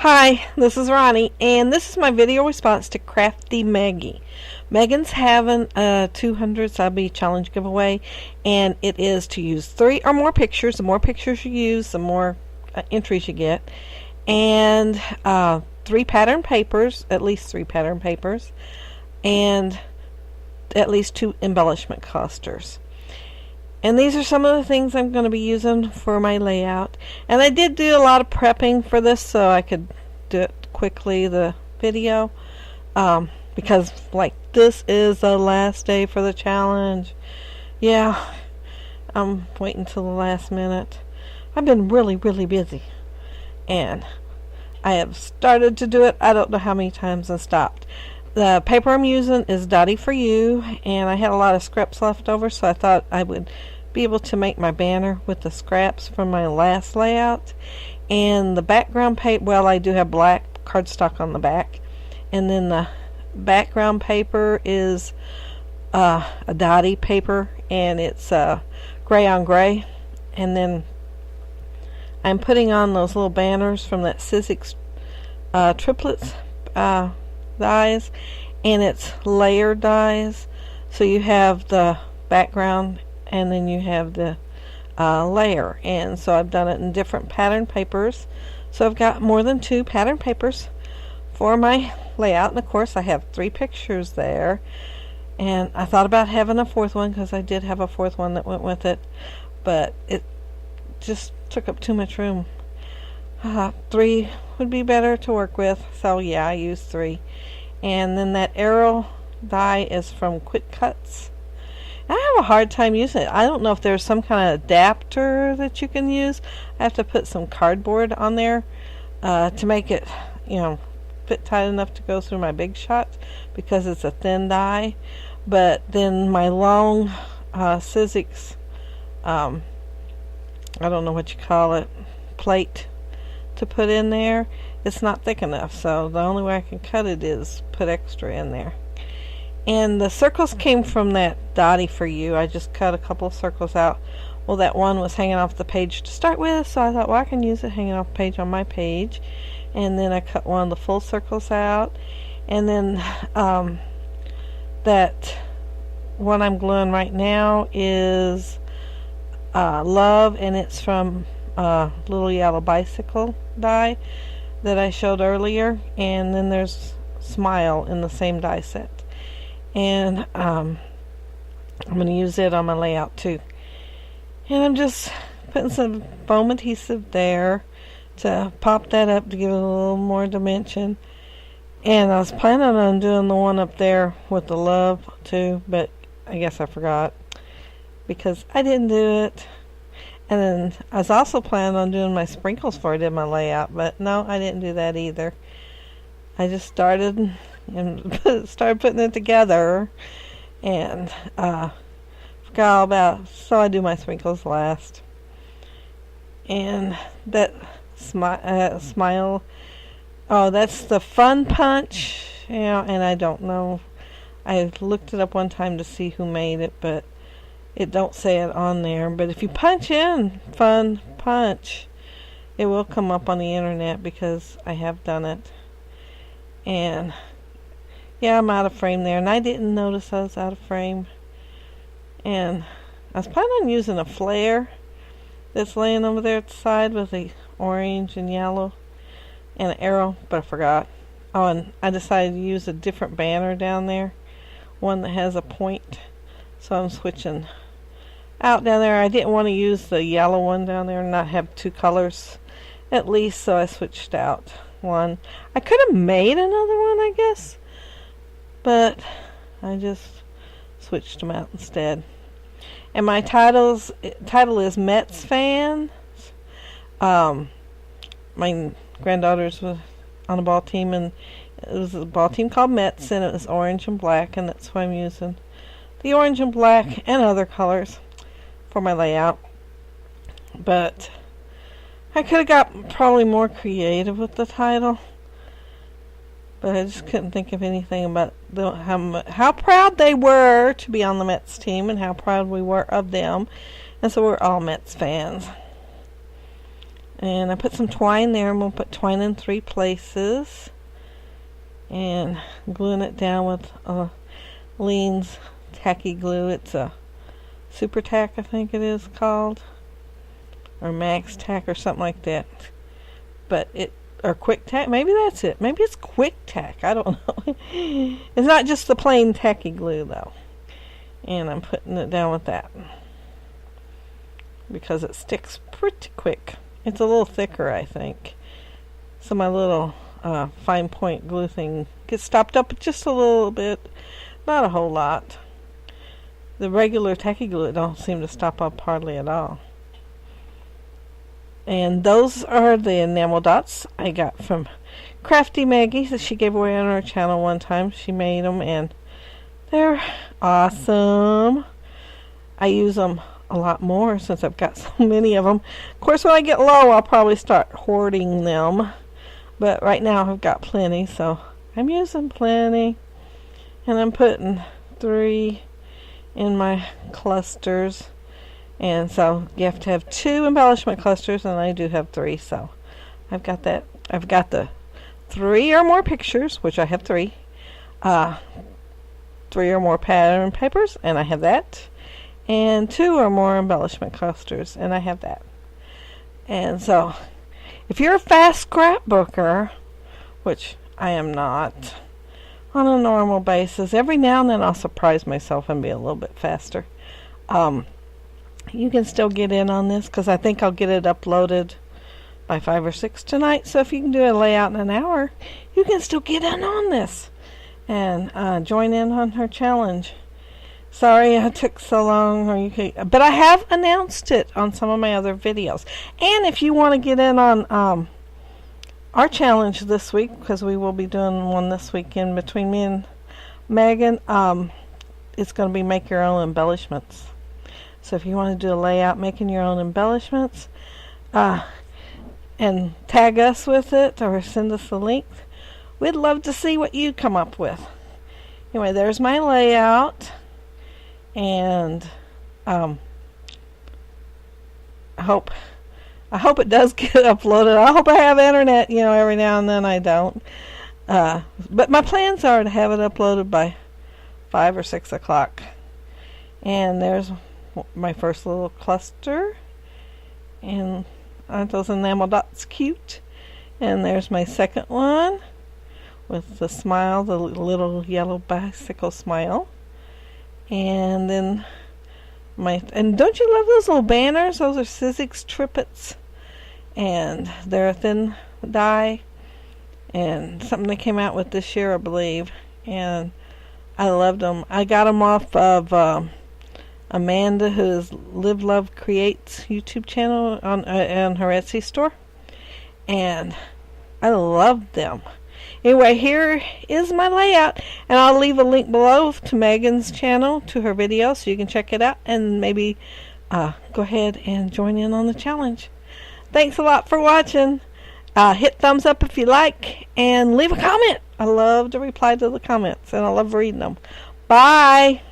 Hi, this is Roni, and this is my video response to Crafty Meggy. Megan's having a 200 Subbie challenge giveaway, and it is to use 3 or more pictures. The more pictures you use, the more entries you get. And 3 pattern papers, at least 3 pattern papers, and at least 2 embellishment clusters. And these are some of the things I'm going to be using for my layout. And I did do a lot of prepping for this so I could do it quickly, the video. Because, like, this is the last day for the challenge. Yeah, I'm waiting till the last minute. I've been really, really busy. And I have started to do it, I don't know how many times, and stopped. The paper I'm using is Dottie for You, and I had a lot of scraps left over, so I thought I would be able to make my banner with the scraps from my last layout. And the background paper, well, I do have black cardstock on the back, and then the background paper is a Dottie paper, and it's gray on gray. And then I'm putting on those little banners from that Sizzix triplets dies, and it's layered dies, so you have the background and then you have the layer. And so I've done it in different pattern papers, so I've got more than 2 pattern papers for my layout. And of course I have 3 pictures there, and I thought about having a 4th one because I did have a 4th one that went with it, but it just took up too much room. 3 would be better to work with, so yeah, I used 3. And then that arrow die is from Quick Cuts. I have a hard time using it. I don't know if there's some kind of adapter that you can use. I have to put some cardboard on there to make it, fit tight enough to go through my big shot, because it's a thin die. But then my long Sizzix, I don't know what you call it, plate to put in there, it's not thick enough, so the only way I can cut it is put extra in there. And the circles came from that Dottie for You. I just cut a couple of circles out. Well, that one was hanging off the page to start with, so I thought, well, I can use it hanging off the page on my page. And then I cut one of the full circles out, and then that one I'm gluing right now is Love, and it's from Little Yellow Bicycle die that I showed earlier. And then there's Smile in the same die set, and I'm going to use it on my layout too. And I'm just putting some foam adhesive there to pop that up to give it a little more dimension. And I was planning on doing the one up there with the love too, but I guess I forgot because I didn't do it. And then I was also planning on doing my sprinkles before I did my layout, but no, I didn't do that either. I just started and started putting it together, and forgot all about, so I do my sprinkles last. And that smile, oh, that's the Fun Punch, and I don't know, I looked it up one time to see who made it, but it don't say it on there. But if you punch in Fun Punch, it will come up on the internet, because I have done it. And yeah, I'm out of frame there, and I didn't notice I was out of frame. And I was planning on using a flare that's laying over there at the side with the orange and yellow and an arrow, but I forgot. Oh, and I decided to use a different banner down there, one that has a point, so I'm switching out down there. I didn't want to use the yellow one down there and not have 2 colors at least, so I switched out one. I could have made another one, I guess, but I just switched them out instead. And my title is Mets Fan. My granddaughter's was on a ball team, and it was a ball team called Mets, and it was orange and black, and that's why I'm using the orange and black and other colors for my layout. But I could have got probably more creative with the title, but I just couldn't think of anything about how proud they were to be on the Mets team, and how proud we were of them. And so we're all Mets fans. And I put some twine there. I'm going to put twine in 3 places. And gluing it down with Lean's tacky glue. It's a Super Tack, I think it is called. Or Max Tack or something like that. But or Quick Tack. Maybe that's it. Maybe it's Quick Tack. I don't know. It's not just the plain tacky glue though. And I'm putting it down with that. Because it sticks pretty quick. It's a little thicker, I think. So my little fine point glue thing gets stopped up just a little bit. Not a whole lot. The regular tacky glue, it don't seem to stop up hardly at all. And those are the enamel dots I got from Crafty Meggy that she gave away on her channel one time. She made them and they're awesome. I use them a lot more since I've got so many of them. Of course, when I get low, I'll probably start hoarding them. But right now, I've got plenty, so I'm using plenty. And I'm putting 3 in my clusters. And so you have to have 2 embellishment clusters, and I do have 3. So I've got that. I've got the 3 or more pictures, which I have 3. 3 or more pattern papers, and I have that. And 2 or more embellishment clusters, and I have that. And so, if you're a fast scrapbooker, which I am not, on a normal basis, every now and then I'll surprise myself and be a little bit faster. You can still get in on this, because I think I'll get it uploaded by 5 or 6 tonight. So if you can do a layout in an hour, you can still get in on this and join in on her challenge. Sorry I took so long, but I have announced it on some of my other videos. And if you want to get in on our challenge this week, because we will be doing one this weekend between me and Megan, it's going to be make your own embellishments. So if you want to do a layout making your own embellishments, and tag us with it or send us the link, we'd love to see what you come up with. Anyway, there's my layout. And I hope it does get uploaded. I hope I have internet, every now and then I don't. But my plans are to have it uploaded by 5 or 6 o'clock. And there's my first little cluster. And aren't those enamel dots cute? And there's my second one with the smile, the little yellow bicycle smile. And then and don't you love those little banners? Those are Sizzix Trippets. And they're a thin die. And something they came out with this year, I believe. And I loved them. I got them off of Amanda, who's Live Love Creates YouTube channel on her Etsy store. And I loved them. Anyway, here is my layout, and I'll leave a link below to Megan's channel, to her video, so you can check it out, and maybe go ahead and join in on the challenge. Thanks a lot for watching. Hit thumbs up if you like, and leave a comment. I love to reply to the comments, and I love reading them. Bye!